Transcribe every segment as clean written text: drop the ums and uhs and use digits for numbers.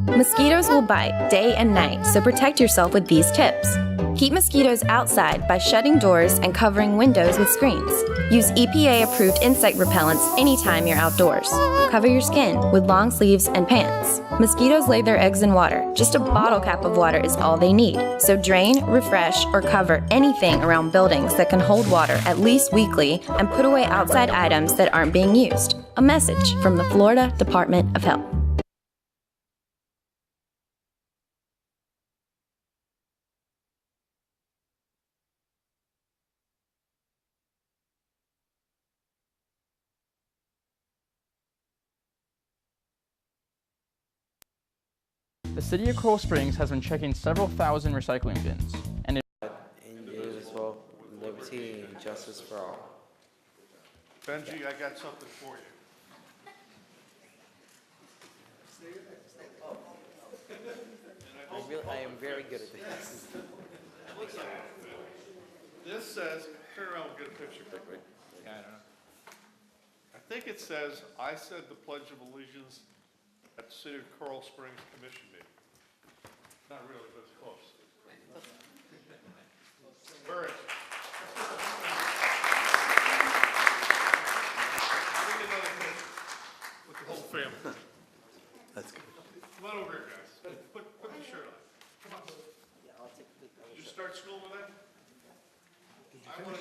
Mosquitoes will bite day and night, so protect yourself with these tips. Keep mosquitoes outside by shutting doors and covering windows with screens. Use EPA-approved insect repellents anytime you're outdoors. Cover your skin with long sleeves and pants. Mosquitoes lay their eggs in water. Just a bottle cap of water is all they need. So drain, refresh, or cover anything around buildings that can hold water at least weekly and put away outside items that aren't being used. A message from the Florida Department of Health. The City of Coral Springs has been checking several thousand recycling bins, and indivisible, liberty and justice for all. Benji, I got something for you. I am very good at this. This says, turn around and get a picture quickly. yeah, I don't know. I think it says, I said the Pledge of Allegiance at the City of Coral Springs Commission meeting. Not really, but it's close. Where is it? Take another picture with the whole family. That's good. Come on over here, guys. Put the shirt on. Come on. Did you start school with that? I went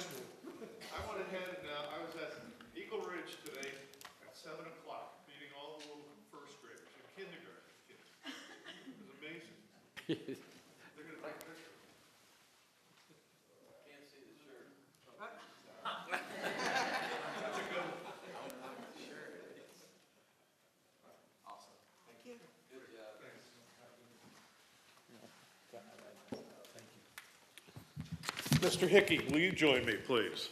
ahead and I was at Eagle Ridge today at 7 o'clock, meeting all the little first graders and kindergarten kids. It was amazing. They're gonna take a picture. Can't see the shirt. That's a good one. Awesome. Thank you. Good job. Thanks. Mr. Hickey, will you join me, please?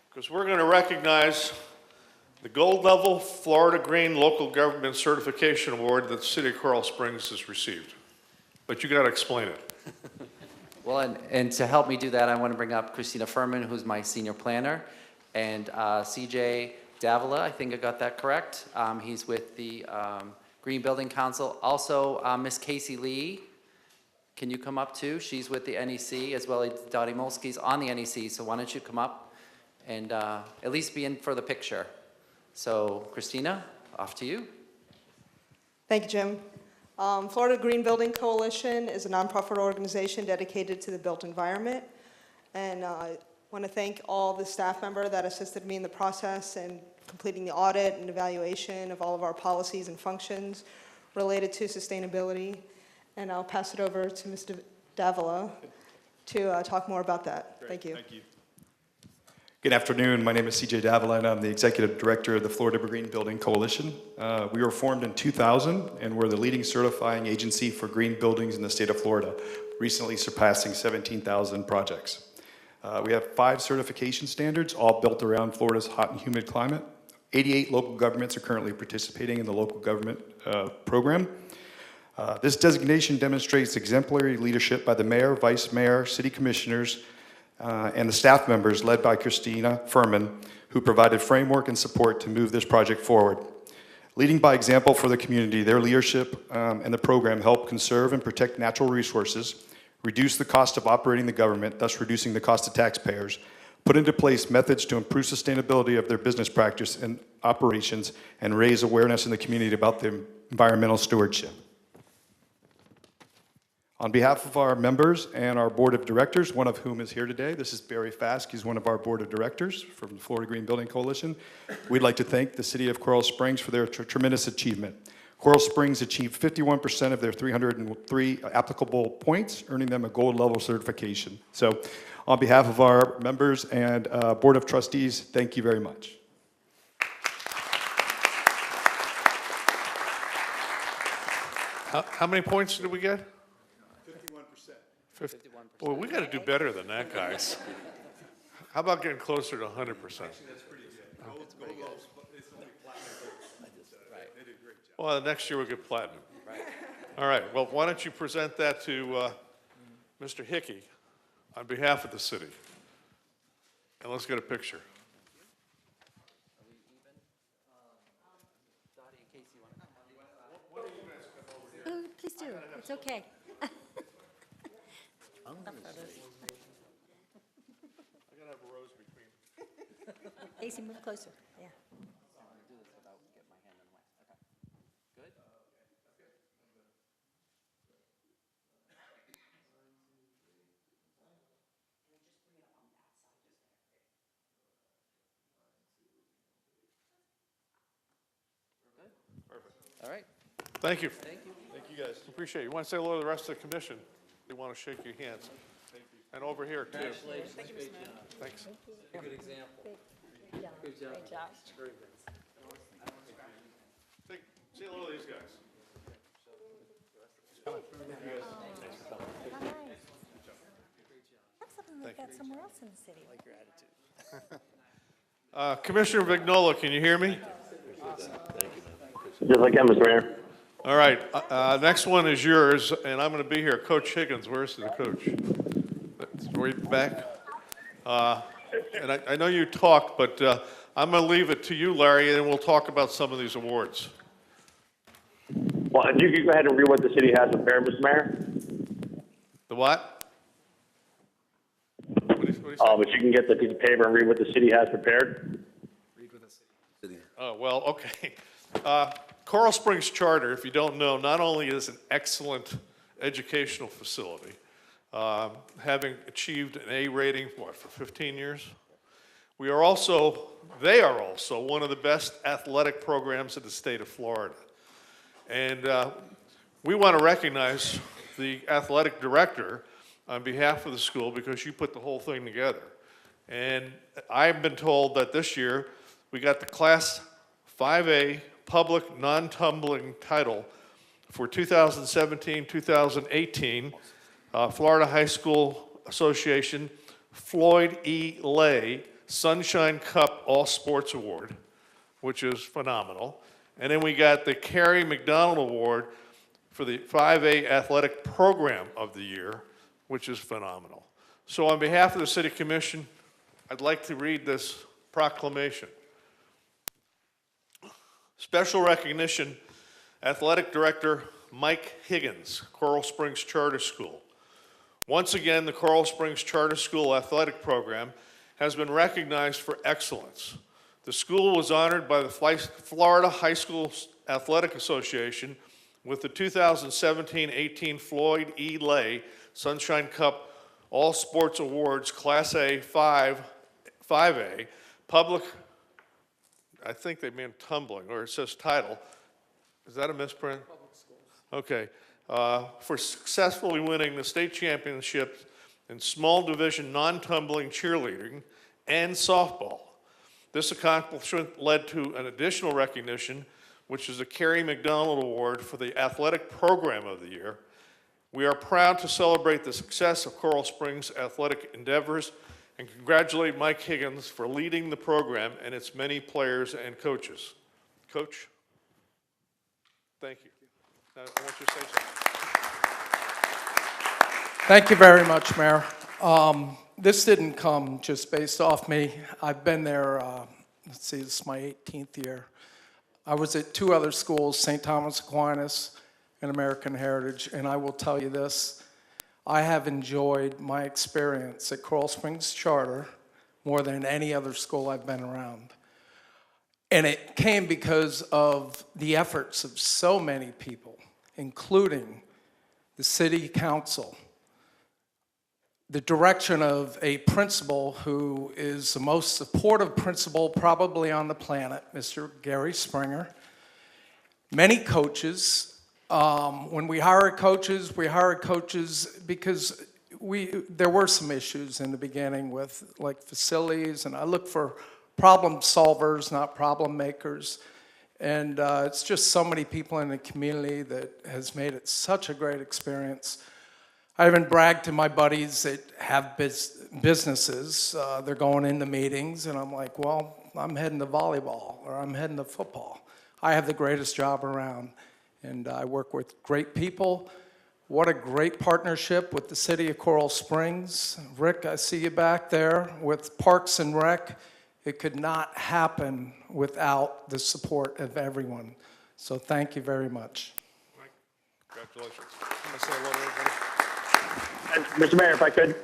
Because we're going to recognize the gold level Florida Green Local Government Certification Award that the City of Coral Springs has received. But you got to explain it. Well, and to help me do that, I want to bring up Christina Furman, who's my senior planner, and CJ Davila, I think I got that correct. He's with the Green Building Council. Also, Miss Casey Lee, can you come up too? She's with the NEC, as well as Dottie Molsky's on the NEC, so why don't you come up and at least be in for the picture. So, Christina, off to you. Thank you, Jim. Florida Green Building Coalition is a nonprofit organization dedicated to the built environment. And I want to thank all the staff members that assisted me in the process and completing the audit and evaluation of all of our policies and functions related to sustainability. And I'll pass it over to Mr. Davila to talk more about that. Great. Thank you. Thank you. Good afternoon. My name is CJ Davila, and I'm the Executive Director of the Florida Green Building Coalition. We were formed in 2000, and we're the leading certifying agency for green buildings in the state of Florida, recently surpassing 17,000 projects. We have 5 certification standards, all built around Florida's hot and humid climate. 88 local governments are currently participating in the local government program. This designation demonstrates exemplary leadership by the mayor, vice mayor, city commissioners, and the staff members led by Christina Furman, who provided framework and support to move this project forward. Leading by example for the community, their leadership and the program help conserve and protect natural resources, reduce the cost of operating the government, thus reducing the cost to taxpayers, put into place methods to improve sustainability of their business practice and operations, and raise awareness in the community about the environmental stewardship. On behalf of our members and our board of directors, one of whom is here today, this is Barry Fask. He's one of our board of directors from the Florida Green Building Coalition. We'd like to thank the city of Coral Springs for their tremendous achievement. Coral Springs achieved 51% of their 303 applicable points, earning them a gold level certification. So on behalf of our members and board of trustees, thank you very much. How many points did we get? 51%. Boy, we got to do better than that, guys. How about getting closer to 100%? Actually, that's pretty good. Gold is only platinum. They did a great job. Well, next year we'll get platinum. Right. All right. Well, why don't you present that to Mr. Hickey on behalf of the city? And let's get a picture. Dottie and Casey, you want to come on? Please do. It's okay. I gotta have a rose between. Casey, move closer. Yeah. Do this without getting my hand in the way. Okay. Good? All right. Thank you. Thank you. Thank you, guys. Appreciate it. You want to say hello to the rest of the commission? They want to shake your hands. Thank you. And over here, too. Congratulations. Great job. Thanks. Good example. Good job. Great job. Very good. Say hello to these guys. How nice. Have something like that somewhere else in the city. Commissioner Vignola, can you hear me? Just like that, Mr. Mayor. All right, next one is yours, and I'm going to be here. Coach Higgins, where's the coach? Right back. And I know you talked, but I'm going to leave it to you, Larry, and we'll talk about some of these awards. Well, if you could go ahead and read what the city has prepared, Mr. Mayor. The what? What do you say? If you can get the piece of paper and read what the city has prepared. Oh, well, okay. Coral Springs Charter, if you don't know, not only is an excellent educational facility, having achieved an A rating, for 15 years? They are also one of the best athletic programs in the state of Florida. And we want to recognize the athletic director on behalf of the school because you put the whole thing together. And I've been told that this year we got the Class 5A public non-tumbling title for 2017-2018 Florida High School Association Floyd E. Lay Sunshine Cup All Sports Award, which is phenomenal. And then we got the Carrie McDonald Award for the 5A Athletic Program of the Year, which is phenomenal. So on behalf of the City Commission, I'd like to read this proclamation. Special recognition, Athletic Director Mike Higgins, Coral Springs Charter School. Once again, the Coral Springs Charter School athletic program has been recognized for excellence. The school was honored by the Florida High School Athletic Association with the 2017-18 Floyd E. Lay Sunshine Cup All Sports Awards Class A 5A public, I think they mean tumbling, or it says title. Is that a misprint? Public schools. Okay. For successfully winning the state championships in small division non-tumbling cheerleading and softball. This accomplishment led to an additional recognition, which is the Carrie McDonald Award for the Athletic Program of the Year. We are proud to celebrate the success of Coral Springs athletic endeavors and congratulate Mike Higgins for leading the program and its many players and coaches. Coach, thank you. Now, I want you to say something. Thank you very much, Mayor. This didn't come just based off me. I've been there, let's see, this is my 18th year. I was at two other schools, St. Thomas Aquinas and American Heritage, and I will tell you this, I have enjoyed my experience at Coral Springs Charter more than any other school I've been around. And it came because of the efforts of so many people, including the city council, the direction of a principal who is the most supportive principal probably on the planet, Mr. Gary Springer. Many coaches. When we hire coaches because there were some issues in the beginning with like facilities, and I look for problem solvers, not problem makers. And it's just so many people in the community that has made it such a great experience. I even bragged to my buddies that have businesses. They're going into meetings, and I'm like, well, I'm heading to volleyball, or I'm heading to football. I have the greatest job around, and I work with great people. What a great partnership with the city of Coral Springs. Rick, I see you back there with Parks and Rec. It could not happen without the support of everyone. So thank you very much. Congratulations. And Mr. Mayor, if I could,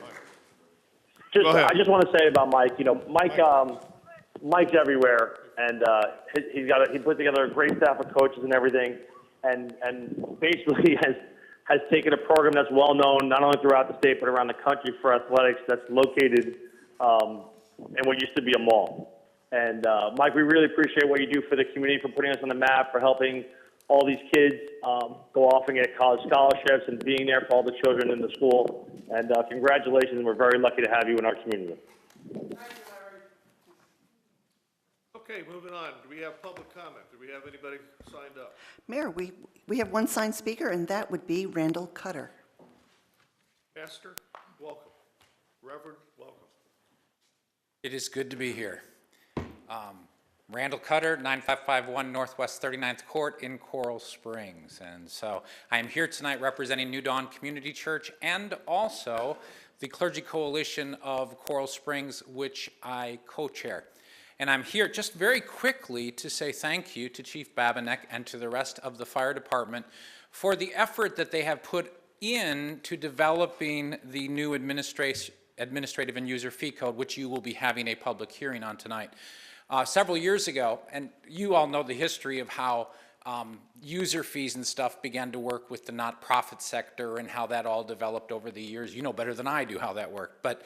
Go ahead. I just want to say about Mike. You know, Mike's everywhere, and he put together a great staff of coaches and everything, and basically has taken a program that's well known not only throughout the state but around the country for athletics that's located in what used to be a mall. And Mike, we really appreciate what you do for the community, for putting us on the map, for helping all these kids go off and get college scholarships, and being there for all the children in the school. And congratulations, and we're very lucky to have you in our community. Okay, moving on. Do we have public comment? Do we have anybody signed up? Mayor, we have one signed speaker, and that would be Randall Cutter. Pastor, welcome. Reverend, welcome. It is good to be here. Randall Cutter, 9551 Northwest 39th Court in Coral Springs. And so I am here tonight representing New Dawn Community Church and also the Clergy Coalition of Coral Springs, which I co-chair. And I'm here just very quickly to say thank you to Chief Babinek and to the rest of the fire department for the effort that they have put into developing the new administrative and user fee code, which you will be having a public hearing on tonight. Several years ago, and you all know the history of how user fees and stuff began to work with the nonprofit sector and how that all developed over the years. You know better than I do how that worked. But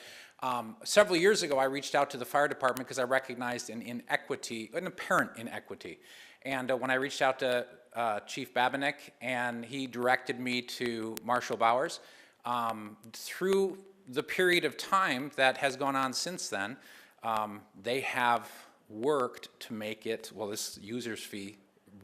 several years ago, I reached out to the fire department because I recognized an inequity, an apparent inequity. And when I reached out to Chief Babinek, and he directed me to Marshall Bowers, through the period of time that has gone on since then, they have worked to make it, well, this user's fee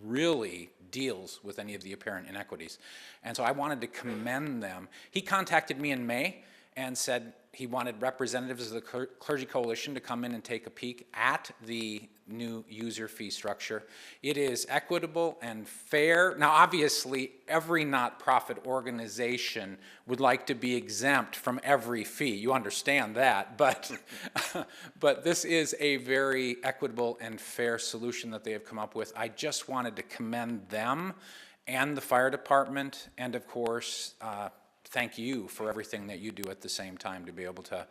really deals with any of the apparent inequities. And so I wanted to commend them. He contacted me in May and said he wanted representatives of the Clergy Coalition to come in and take a peek at the new user fee structure. It is equitable and fair. Now, obviously, every not-profit organization would like to be exempt from every fee. You understand that, but, but this is a very equitable and fair solution that they have come up with. I just wanted to commend them and the fire department, and of course, thank you for everything that you do at the same time to be able to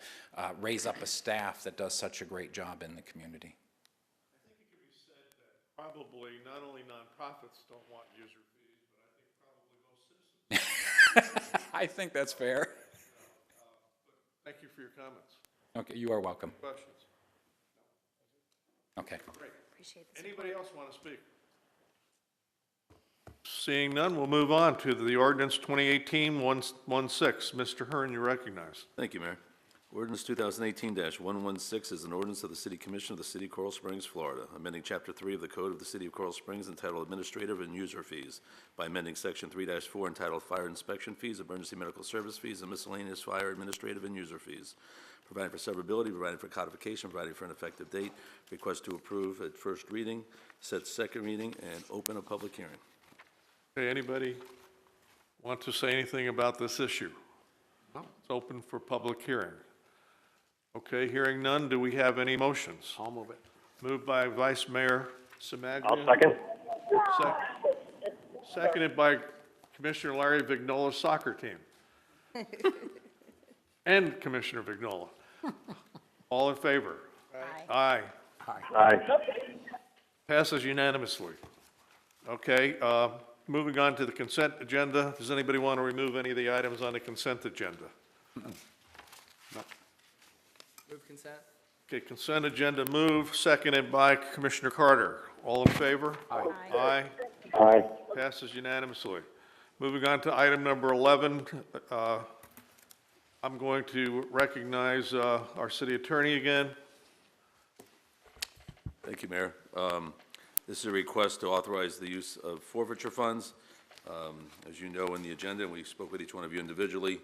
raise up a staff that does such a great job in the community. I think it can be said that probably not only nonprofits don't want user fees, but I think probably most citizens. I think that's fair. Thank you for your comments. Okay, you are welcome. Questions? Okay. Great. Anybody else want to speak? Seeing none, we'll move on to the ordinance 2018-116. Mr. Hearn, you recognize. Thank you, Mayor. Ordinance 2018-116 is an ordinance of the City Commission of the City of Coral Springs, Florida, amending Chapter 3 of the Code of the City of Coral Springs entitled Administrative and User Fees by amending Section 3-4 entitled Fire Inspection Fees, Emergency Medical Service Fees, and Miscellaneous Fire Administrative and User Fees, providing for severability, providing for codification, providing for an effective date, request to approve at first reading, set second reading, and open a public hearing. Okay, anybody want to say anything about this issue? No. It's open for public hearing. Okay, hearing none, do we have any motions? I'll move it. Moved by Vice Mayor Semagria. I'll second. Seconded by Commissioner Larry Vignola's soccer team. And Commissioner Vignola. All in favor? Aye. Aye. Passes unanimously. Okay, moving on to the consent agenda. Does anybody want to remove any of the items on the consent agenda? Move consent. Okay, consent agenda move, seconded by Commissioner Carter. All in favor? Aye. Aye. Aye. Passes unanimously. Moving on to item number 11, I'm going to recognize our city attorney again. Thank you, Mayor. This is a request to authorize the use of forfeiture funds. As you know in the agenda, and we spoke with each one of you individually,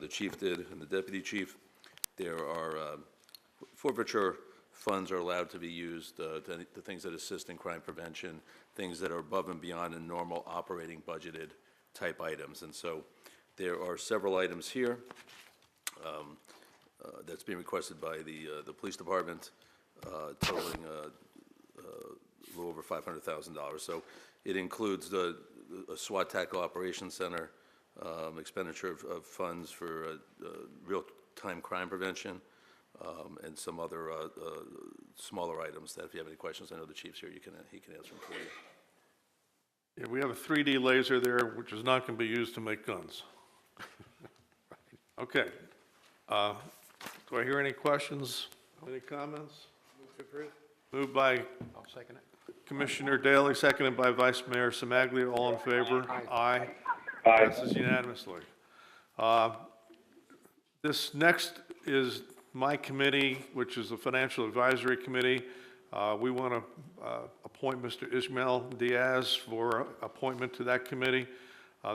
the chief did and the deputy chief, there are forfeiture funds are allowed to be used to things that assist in crime prevention, things that are above and beyond a normal operating budgeted type items. And so there are several items here that's being requested by the police department, totaling a little over $500,000. So it includes a SWAT Tackle Operations Center, expenditure of funds for real-time crime prevention, and some other smaller items that if you have any questions, I know the chief's here, he can answer them for you. Yeah, we have a 3D laser there, which is not going to be used to make guns. Okay. Do I hear any questions? Any comments? Moved by I'll second it. Commissioner Daley, seconded by Vice Mayor Semaglia. All in favor? Aye. Passes unanimously. This next is my committee, which is the Financial Advisory Committee. We want to appoint Mr. Ismael Diaz for appointment to that committee.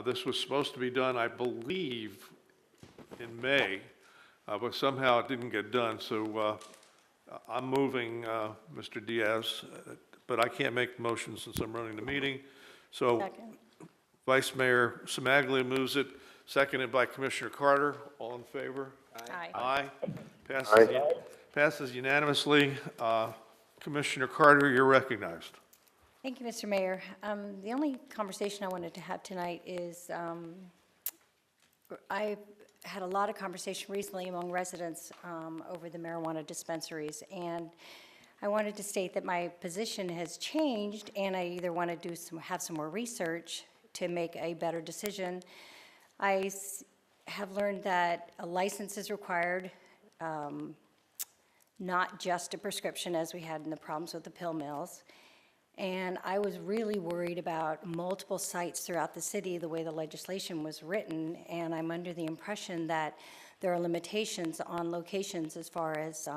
This was supposed to be done, I believe, in May, but somehow it didn't get done. So I'm moving Mr. Diaz, but I can't make the motion since I'm running the meeting. So Second. Vice Mayor Semaglia moves it, seconded by Commissioner Carter. All in favor? Aye. Aye. Passes unanimously. Commissioner Carter, you're recognized. Thank you, Mr. Mayor. The only conversation I wanted to have tonight is, I've had a lot of conversation recently among residents over the marijuana dispensaries, and I wanted to state that my position has changed, and I either want to have some more research to make a better decision. I have learned that a license is required, not just a prescription as we had in the problems with the pill mills. And I was really worried about multiple sites throughout the city, the way the legislation was written, and I'm under the impression that there are limitations on locations as far as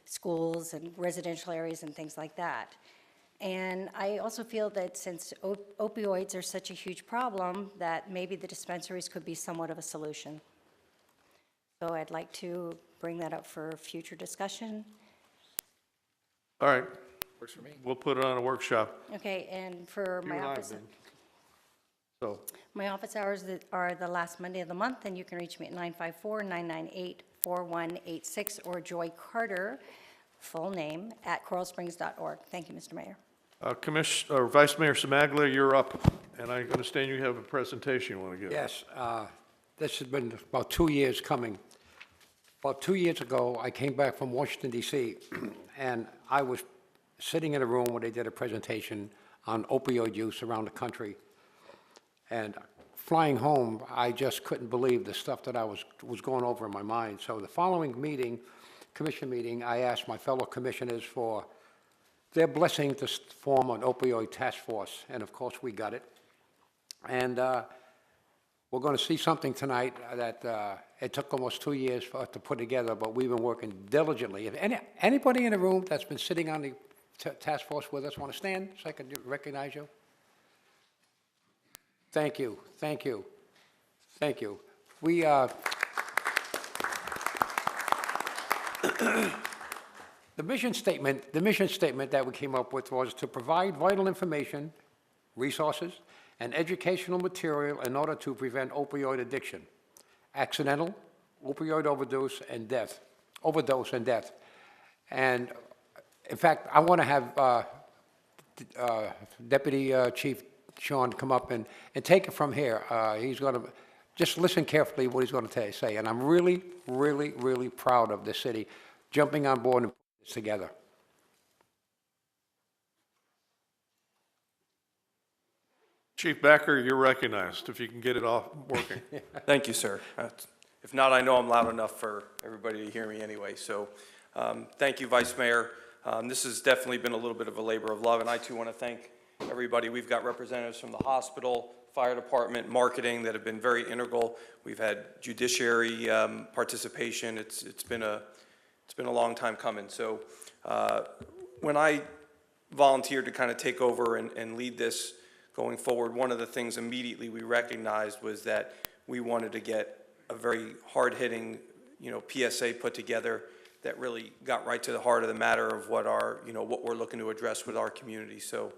schools and residential areas and things like that. And I also feel that since opioids are such a huge problem, that maybe the dispensaries could be somewhat of a solution. So I'd like to bring that up for future discussion. All right. Works for me. We'll put it on a workshop. Okay, and for my You're live office, then. So, my office hours are the last Monday of the month, and you can reach me at 954-998-4186 or Joy Carter, full name, at coralsprings.org. Thank you, Mr. Mayor. Vice Mayor Semaglia, you're up, and I understand you have a presentation you want to give. Yes, this has been about 2 years coming. About 2 years ago, I came back from Washington, D.C., and I was sitting in a room where they did a presentation on opioid use around the country. And flying home, I just couldn't believe the stuff that I was going over in my mind. So the following meeting, commission meeting, I asked my fellow commissioners for their blessing to form an opioid task force, and of course we got it. And we're going to see something tonight that it took almost 2 years for us to put together, but we've been working diligently. If anybody in the room that's been sitting on the task force with us want to stand so I can recognize you? Thank you, thank you, thank you. We, the mission statement that we came up with was to provide vital information, resources, and educational material in order to prevent opioid addiction, accidental opioid overdose and death. And in fact, I want to have Deputy Chief Sean come up and take it from here. He's going to just listen carefully what he's going to say. And I'm really, really, really proud of the city jumping on board and putting this together. Chief Becker, you're recognized, if you can get it off working. Thank you, sir. If not, I know I'm loud enough for everybody to hear me anyway. So thank you, Vice Mayor. This has definitely been a little bit of a labor of love, and I too want to thank everybody. We've got representatives from the hospital, fire department, marketing that have been very integral. We've had judiciary participation. It's been a long time coming. So when I volunteered to kind of take over and lead this going forward, one of the things immediately we recognized was that we wanted to get a very hard-hitting, PSA put together that really got right to the heart of the matter of what what we're looking to address with our community. So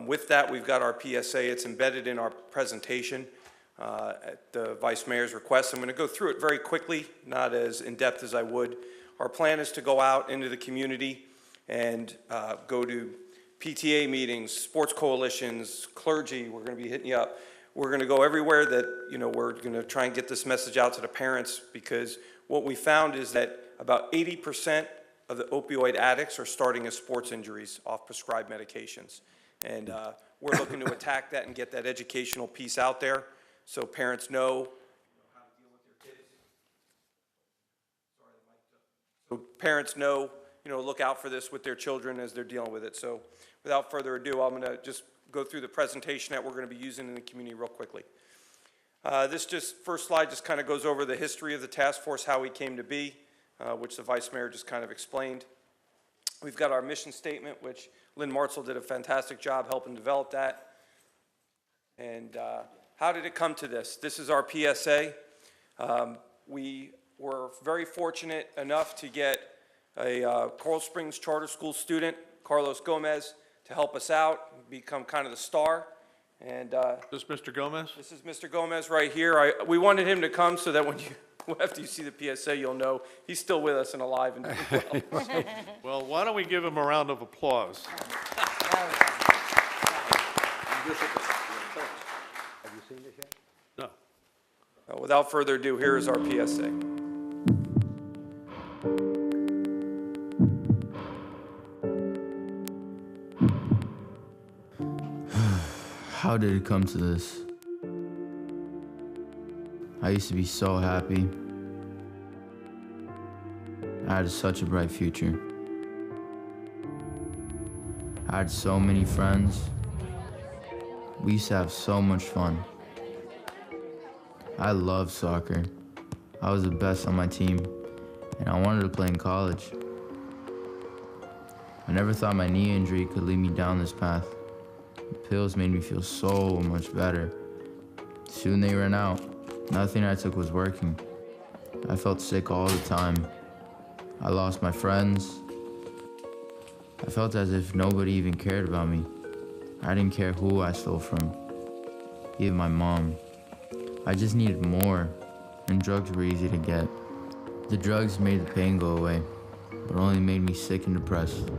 with that, we've got our PSA. It's embedded in our presentation at the Vice Mayor's request. I'm going to go through it very quickly, not as in-depth as I would. Our plan is to go out into the community and go to PTA meetings, sports coalitions, clergy, we're going to be hitting you up. We're going to go everywhere that, you know, we're going to try and get this message out to the parents, because what we found is that about 80% of the opioid addicts are starting as sports injuries off prescribed medications. And we're looking to attack that and get that educational piece out there so parents know how to deal with their kids. So parents know, you know, look out for this with their children as they're dealing with it. So without further ado, I'm going to just go through the presentation that we're going to be using in the community real quickly. This first slide just kind of goes over the history of the task force, how we came to be, which the Vice Mayor just kind of explained. We've got our mission statement, which Lynn Martzel did a fantastic job helping develop that. And how did it come to this? This is our PSA. We were very fortunate enough to get a Coral Springs Charter School student, Carlos Gomez, to help us out, become kind of the star. And This is Mr. Gomez? this is Mr. Gomez right here. We wanted him to come so that when after you see the PSA, you'll know he's still with us and alive and doing well. Well, why don't we give him a round of applause? No. Without further ado, here is our PSA. How did it come to this? I used to be so happy. I had such a bright future. I had so many friends. We used to have so much fun. I loved soccer. I was the best on my team, and I wanted to play in college. I never thought my knee injury could lead me down this path. The pills made me feel so much better. Soon they ran out. Nothing I took was working. I felt sick all the time. I lost my friends. I felt as if nobody even cared about me. I didn't care who I stole from, even my mom. I just needed more, and drugs were easy to get. The drugs made the pain go away, but only made me sick and depressed.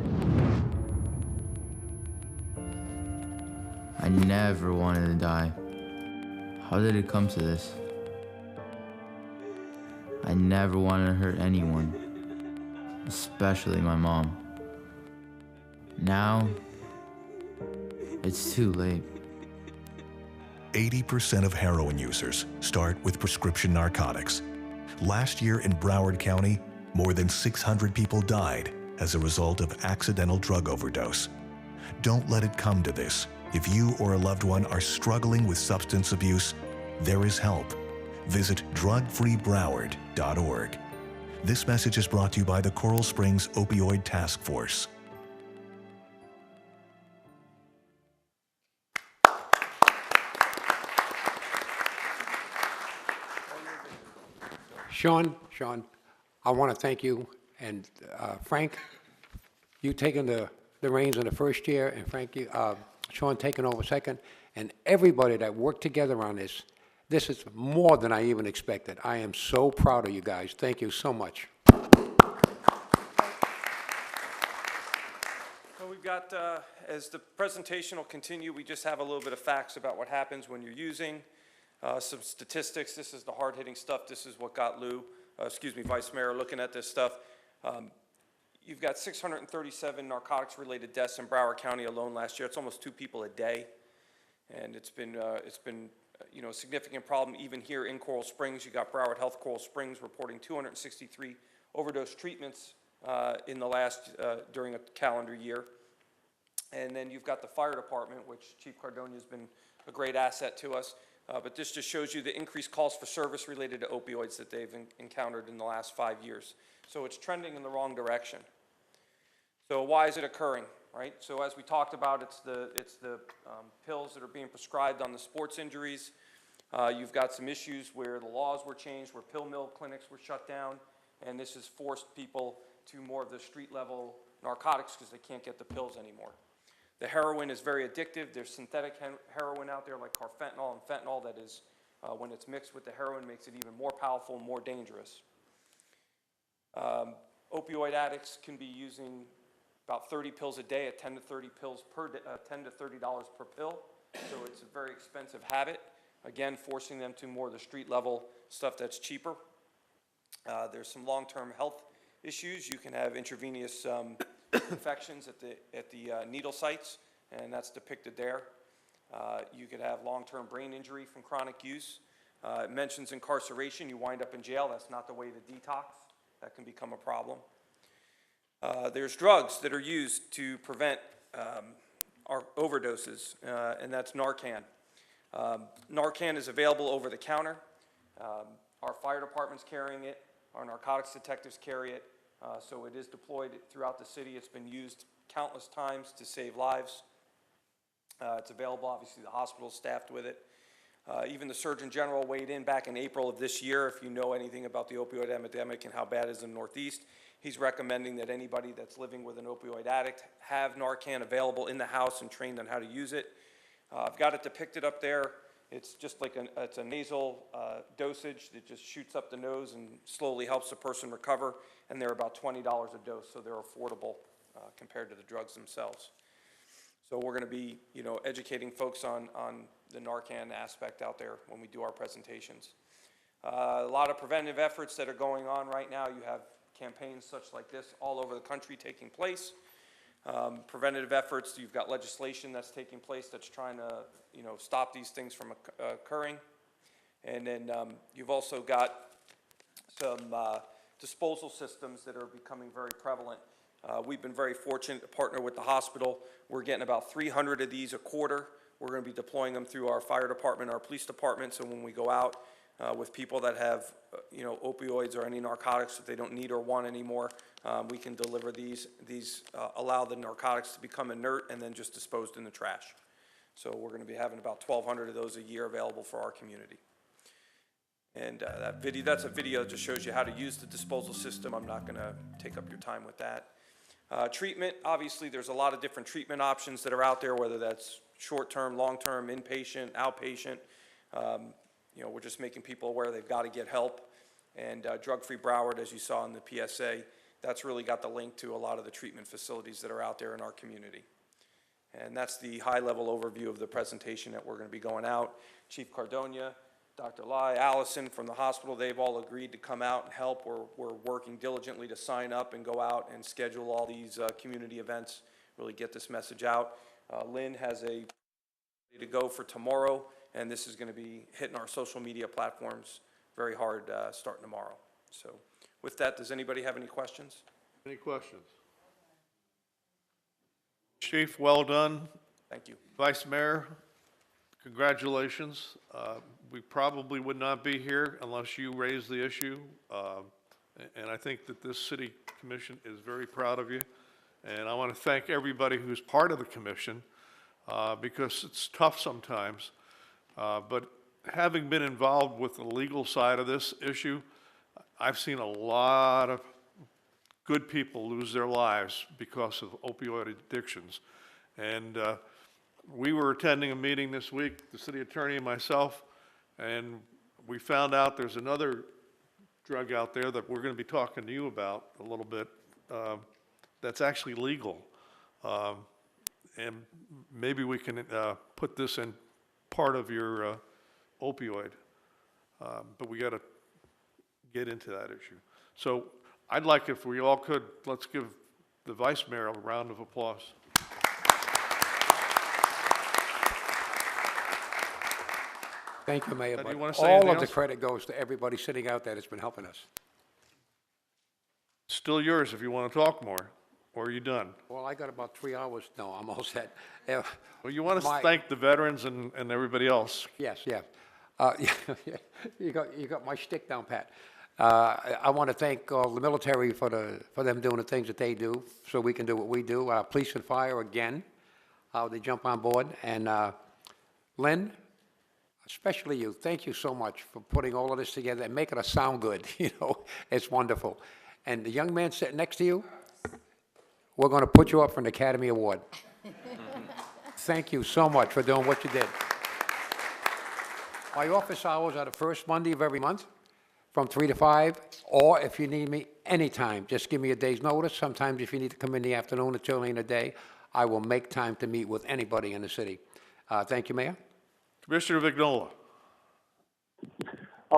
I never wanted to die. How did it come to this? I never wanted to hurt anyone, especially my mom. Now, it's too late. 80% of heroin users start with prescription narcotics. Last year in Broward County, more than 600 people died as a result of accidental drug overdose. Don't let it come to this. If you or a loved one are struggling with substance abuse, there is help. Visit drugfreebroward.org. This message is brought to you by the Coral Springs Opioid Task Force. Sean, I want to thank you, and Frank, you taking the reins in the first year, and Sean taking over second, and everybody that worked together on this. This is more than I even expected. I am so proud of you guys. Thank you so much. So we've got, as the presentation will continue, we just have a little bit of facts about what happens when you're using. Some statistics. This is the hard-hitting stuff. This is what got Vice Mayor, looking at this stuff. You've got 637 narcotics-related deaths in Broward County alone last year. It's almost 2 people a day, and it's been a significant problem even here in Coral Springs. You got Broward Health Coral Springs reporting 263 overdose treatments in the during a calendar year. And then you've got the fire department, which Chief Cardonia has been a great asset to us. But this just shows you the increased calls for service related to opioids that they've encountered in the last 5 years. So it's trending in the wrong direction. So why is it occurring, right? So as we talked about, it's the pills that are being prescribed on the sports injuries. You've got some issues where the laws were changed, where pill mill clinics were shut down, and this has forced people to more of the street level narcotics because they can't get the pills anymore. The heroin is very addictive. There's synthetic heroin out there like carfentanil and fentanyl that is, when it's mixed with the heroin, makes it even more powerful and more dangerous. Opioid addicts can be using about 30 pills a day at 10 to 30 pills per day, $10 to $30 per pill. So it's a very expensive habit. Again, forcing them to more of the street level stuff that's cheaper. There's some long-term health issues. You can have intravenous infections at the needle sites, and that's depicted there. You could have long-term brain injury from chronic use. It mentions incarceration. You wind up in jail. That's not the way to detox. That can become a problem. There's drugs that are used to prevent our overdoses, and that's Narcan. Narcan is available over the counter. Our fire department's carrying it. Our narcotics detectives carry it. So it is deployed throughout the city. It's been used countless times to save lives. It's available, obviously the hospital's staffed with it. Even the Surgeon General weighed in back in April of this year. If you know anything about the opioid epidemic and how bad it is in the Northeast, he's recommending that anybody that's living with an opioid addict have Narcan available in the house and trained on how to use it. I've got it depicted up there. It's just like it's a nasal dosage that just shoots up the nose and slowly helps the person recover, and they're about $20 a dose, so they're affordable compared to the drugs themselves. So we're going to be, educating folks on the Narcan aspect out there when we do our presentations. A lot of preventive efforts that are going on right now. You have campaigns such like this all over the country taking place. Preventative efforts, you've got legislation that's taking place that's trying to, stop these things from occurring. And then you've also got some disposal systems that are becoming very prevalent. We've been very fortunate to partner with the hospital. We're getting about 300 of these a quarter. We're going to be deploying them through our fire department, our police department, so when we go out with people that have, opioids or any narcotics that they don't need or want anymore, we can deliver these. These allow the narcotics to become inert and then just disposed in the trash. So we're going to be having about 1,200 of those a year available for our community. And that's a video that just shows you how to use the disposal system. I'm not going to take up your time with that. Treatment, obviously there's a lot of different treatment options that are out there, whether that's short-term, long-term, inpatient, outpatient. We're just making people aware they've got to get help. And Drug-Free Broward, as you saw in the PSA, that's really got the link to a lot of the treatment facilities that are out there in our community. And that's the high-level overview of the presentation that we're going to be going out. Chief Cardonia, Dr. Lai, Allison from the hospital, they've all agreed to come out and help. We're working diligently to sign up and go out and schedule all these community events, really get this message out. Lynn has a to go for tomorrow, and this is going to be hitting our social media platforms very hard starting tomorrow. So with that, does anybody have any questions? Any questions? Chief, well done. Thank you. Vice Mayor, congratulations. We probably would not be here unless you raised the issue. And I think that this city commission is very proud of you. And I want to thank everybody who's part of the commission because it's tough sometimes. But having been involved with the legal side of this issue, I've seen a lot of good people lose their lives because of opioid addictions. And we were attending a meeting this week, the city attorney and myself, and we found out there's another drug out there that we're going to be talking to you about a little bit that's actually legal. And maybe we can put this in part of your opioid, but we got to get into that issue. So I'd like, if we all could, let's give the Vice Mayor a round of applause. Thank you, Mayor. Do you But wanna say all anything of the else? credit goes to everybody sitting out there that's been helping us. Still yours if you want to talk more, or are you done? Well, I got about 3 hours. No, I'm all set. Well, you want to thank the veterans and everybody else. Yes, yeah. You got my shtick down, Pat. I want to thank all the military for them doing the things that they do so we can do what we do. Police and fire, again, how they jump on board. And Lynn, especially you, thank you so much for putting all of this together and making us sound good. It's wonderful. And the young man sitting next to you, we're going to put you up for an Academy Award. Thank you so much for doing what you did. My office hours are the first Monday of every month from 3 to 5, or if you need me anytime, just give me a day's notice. Sometimes if you need to come in the afternoon, it's early in the day, I will make time to meet with anybody in the city. Thank you, Mayor. Commissioner Vignola.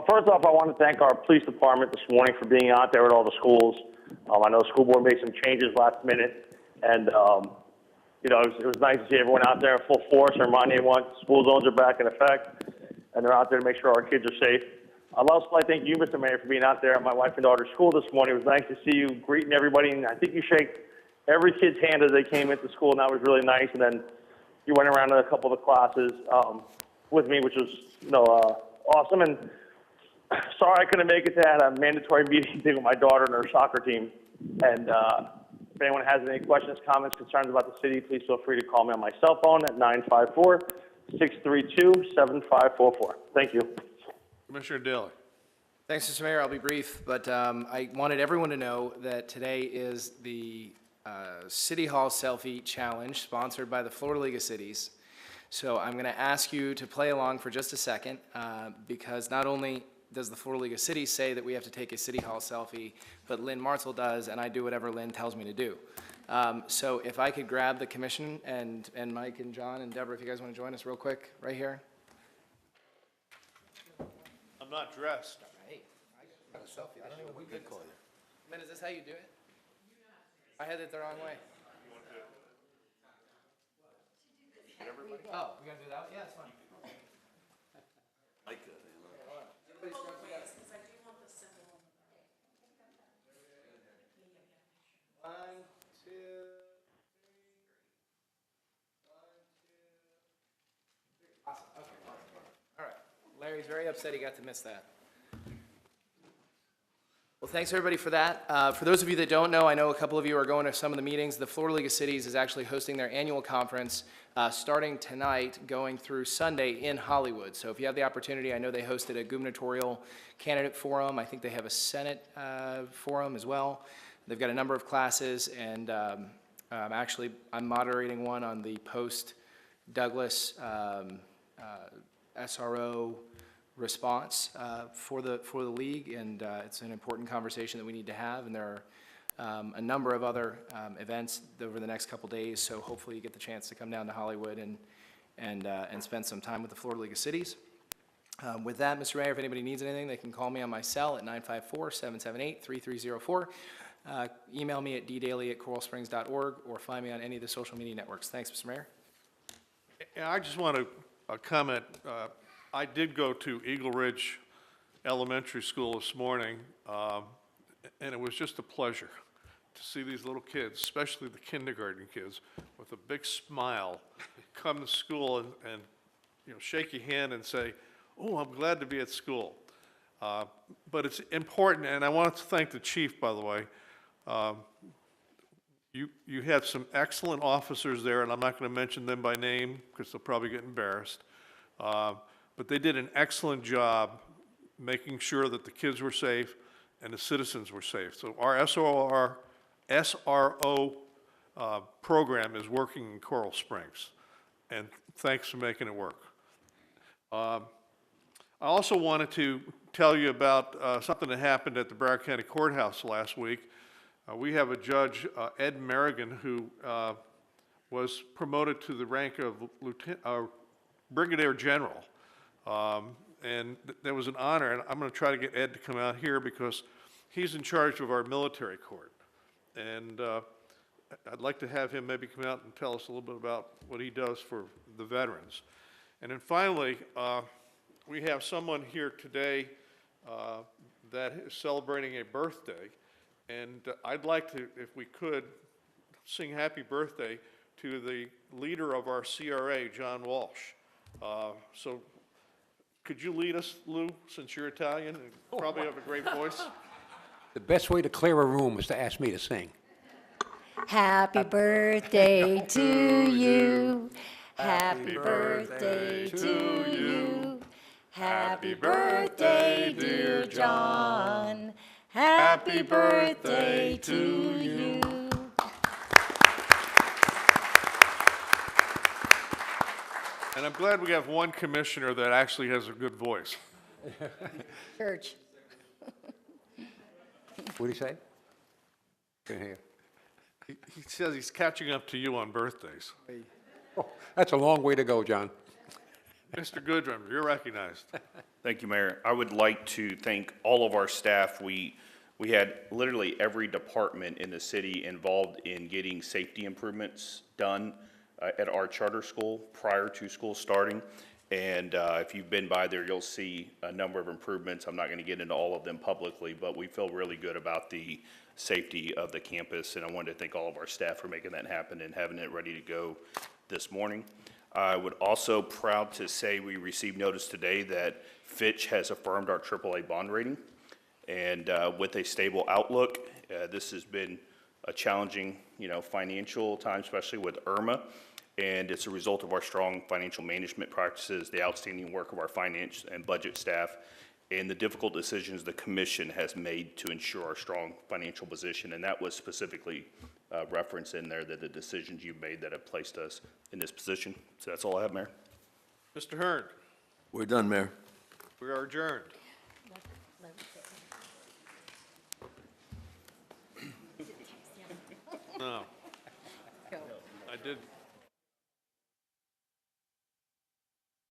First off, I want to thank our police department this morning for being out there at all the schools. I know the school board made some changes last minute, and you know, it was nice to see everyone out there in full force, and remind everyone school zones are back in effect, and they're out there to make sure our kids are safe. I'd also like to thank you, Mr. Mayor, for being out there at my wife and daughter's school this morning. It was nice to see you greeting everybody, and I think you shake every kid's hand as they came into school, and that was really nice. And then you went around to a couple of the classes with me, which was, you know, awesome. And sorry I couldn't make it to that mandatory meeting with my daughter and her soccer team. And if anyone has any questions, comments, concerns about the city, please feel free to call me on my cell phone at 954-632-7544. Thank you. Commissioner Daley. Thanks, Mr. Mayor. I'll be brief, but I wanted everyone to know that today is the City Hall Selfie Challenge, sponsored by the Florida League of Cities. So I'm going to ask you to play along for just a second, because not only does the Florida League of Cities say that we have to take a City Hall selfie, but Lynn Martell does, and I do whatever Lynn tells me to do. So if I could grab the commission, and Mike and John and Deborah, if you guys want to join us real quick, right here. I'm not dressed. Hey, I got a selfie. I don't even, we could call you. Man, is this how you do it? I had it the wrong way. Oh, we gotta do that? Yeah, it's fine. I could. One, two, awesome. Okay. All right. Larry's very upset he got to miss that. Well, thanks everybody for that. For those of you that don't know, I know a couple of you are going to some of the meetings. The Florida League of Cities is actually hosting their annual conference starting tonight, going through Sunday in Hollywood. So if you have the opportunity, I know they hosted a gubernatorial candidate forum. I think they have a Senate forum as well. They've got a number of classes, and actually I'm moderating one on the post-Douglas SRO response for the league, and it's an important conversation that we need to have, and there are a number of other events over the next couple days, so hopefully you get the chance to come down to Hollywood and spend some time with the Florida League of Cities. With that, Mr. Mayor, if anybody needs anything, they can call me on my cell at 954-778-3304. Email me at ddaly@coralsprings.org, or find me on any of the social media networks. Thanks, Mr. Mayor. Yeah, I just want to comment. I did go to Eagle Ridge Elementary School this morning, and it was just a pleasure to see these little kids, especially the kindergarten kids, with a big smile, come to school and you know, shake your hand and say, "Oh, I'm glad to be at school." But it's important, and I want to thank the chief, by the way. You had some excellent officers there, and I'm not going to mention them by name because they'll probably get embarrassed. But they did an excellent job making sure that the kids were safe and the citizens were safe. So our SRO program is working in Coral Springs, and thanks for making it work. I also wanted to tell you about something that happened at the Broward County Courthouse last week. We have a judge, Ed Merrigan, who was promoted to the rank of Brigadier General. And that was an honor, and I'm going to try to get Ed to come out here because he's in charge of our military court. And I'd like to have him maybe come out and tell us a little bit about what he does for the veterans. And then finally, we have someone here today that is celebrating a birthday. And I'd like to, if we could, sing happy birthday to the leader of our CRA, John Walsh. So could you lead us, Lou, since you're Italian and probably have a great voice? The best way to clear a room is to ask me to sing. Happy birthday to you. Happy birthday to you. Happy birthday, dear John. Happy birthday to you. And I'm glad we have one commissioner that actually has a good voice. Church. What'd he say? Can't hear. He says he's catching up to you on birthdays. Oh, that's a long way to go, John. Mr. Goodrum, you're recognized. Thank you, Mayor. I would like to thank all of our staff. We had literally every department in the city involved in getting safety improvements done at our charter school prior to school starting. And if you've been by there, you'll see a number of improvements. I'm not going to get into all of them publicly, but we feel really good about the safety of the campus. And I wanted to thank all of our staff for making that happen and having it ready to go this morning. I would also proud to say we received notice today that Fitch has affirmed our AAA bond rating. And with a stable outlook, this has been a challenging, financial time, especially with Irma. And it's a result of our strong financial management practices, the outstanding work of our finance and budget staff, and the difficult decisions the commission has made to ensure our strong financial position. And that was specifically referenced in there, that the decisions you've made that have placed us in this position. So that's all I have, Mayor. Mr. Hearn, We're done, Mayor. we are adjourned. No. I did